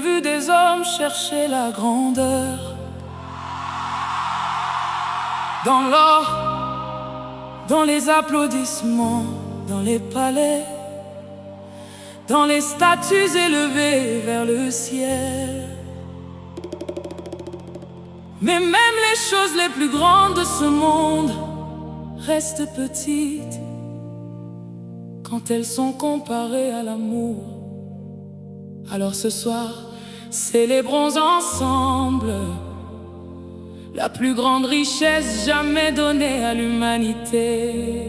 J'ai vu des hommes chercher la grandeur dans l'or, dans les applaudissements, dans les palais, dans les statues élevées vers le ciel. Mais même les choses les plus grandes de ce monde restent petites quand elles sont comparées à l'amour. Alors ce soir, célébrons ensemble la plus grande richesse jamais donnée à l'humanité,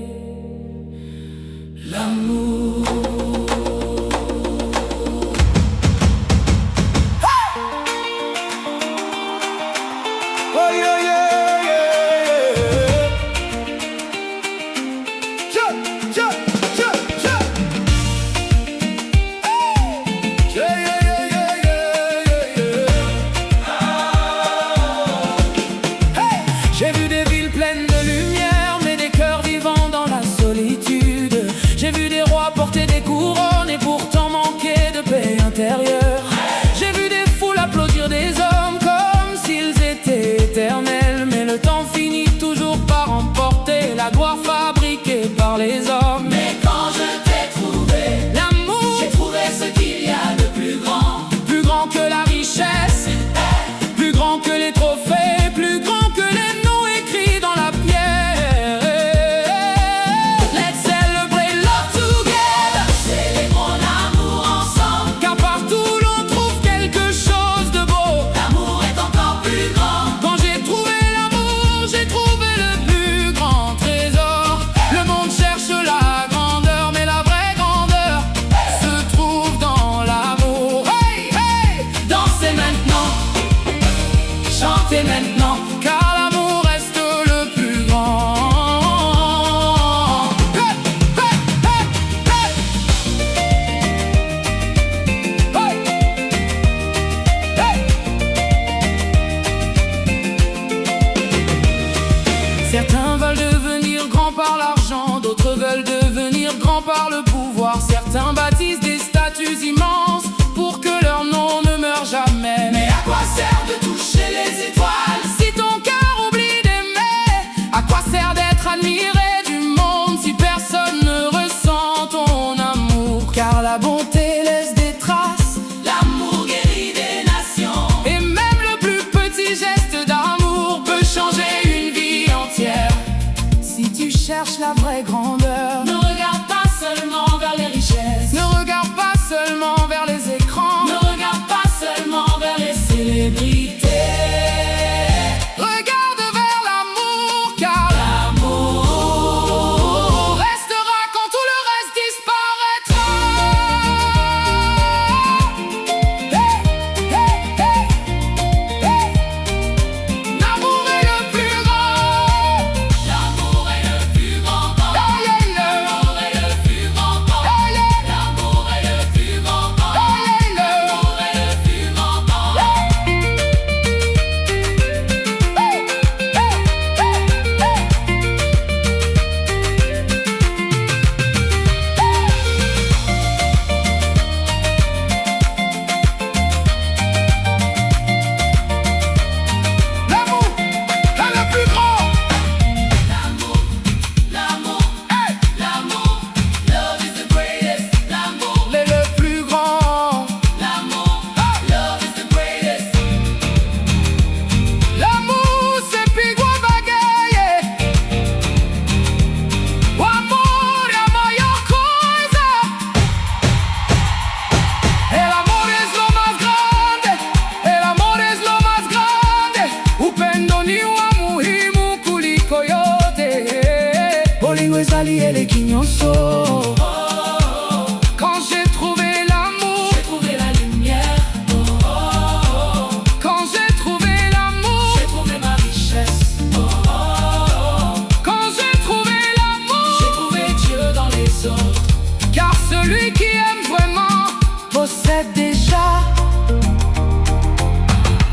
l'amour. Oh yeah, yeah, yeah, yeah. Ja, ja, ja, ja. Yeah, yeah, yeah, yeah, yeah, yeah. Hey. J'ai vu des villes pleines de lumière, mais des cœurs vivants dans la solitude. J'ai vu des rois porter des couronnes et pourtant manquer de paix intérieure. J'ai vu des foules applaudir des hommes comme s'ils étaient éternels, mais le temps finit toujours par emporter la gloire fabriquée par les hommes. Mais quand je t'ai trouvé, L'amour, j'ai trouvé ce qu'il y a de plus grand que la richesse, plus grand que les trophées, plus grand que les noms écrits dans la pierre. Let's celebrate love together. Célébrons l'amour ensemble, Car partout l'on trouve quelque chose de beau. l'amour est encore plus grand. Quand j'ai trouvé l'amour, j'ai trouvé le plus grand trésor. Le monde cherche la grandeur, mais la vraie grandeur se trouve dans l'amour. Hey, hey, Dansez maintenant, chantez maintenant, car l'amour reste le plus grand. Hey, hey, hey, hey. Hey, hey. Certains veulent devenir grands par l'argent, d'autres veulent devenir grands par le pouvoir. Certains bâtissent des statues immenses pour que leur nom ne meure jamais. mais à quoi sert de toucher les étoiles? Si ton cœur oublie d'aimer, à quoi sert d'être admiré du monde si personne ne ressent ton amour? Car la bonté laisse des traces, L'amour guérit des nations. et même le plus petit geste d'amour peut changer une vie entière. Si tu cherches la vraie grandeur, Ne regarde pas seulement vers les richesses, ne regarde pas seulement vers les écrans, ne regarde pas seulement vers les célébrités. regarde vers l'amour, car L'amour restera quand tout le reste disparaîtra. Hey, hey, hey, hey. L'amour est le plus grand. L'amour est le plus grand camp. Hey, hey, hey. L'amour est le plus grand camp. Hey, hey. L'amour est le plus grand camp. Hey, hey, hey. L'amour est le plus grand camp. Hey, hey, hey, hey. L'amour est le plus grand. L'amour, l'amour, Hey, l'amour. Love is the greatest. L'amour, il est le plus grand. l'amour. Love is the greatest. L'amour c'est pigua bagaille. O amor é a maior coisa. El amor es lo más grande. El amor es lo más grande. Upendo ni wa muhimu kuliko yote. Bolingo ezali eleki nyonso. Quand j'ai trouvé l'amour, J'ai trouvé la lumière. Oh, oh, oh. quand j'ai trouvé l'amour, J'ai trouvé ma richesse. Oh, oh, oh. quand j'ai trouvé l'amour, J'ai trouvé Dieu dans les autres. car celui qui aime vraiment possède déjà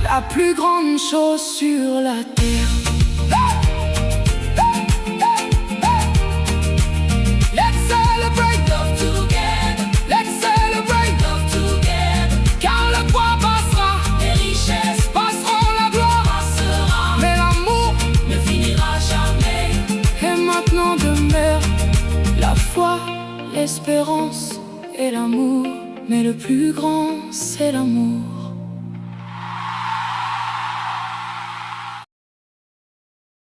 la plus grande chose sur la terre. Let's celebrate Love together, let's celebrate love together. car le poids l'espérance et l'amour, mais le plus grand, c'est l'amour.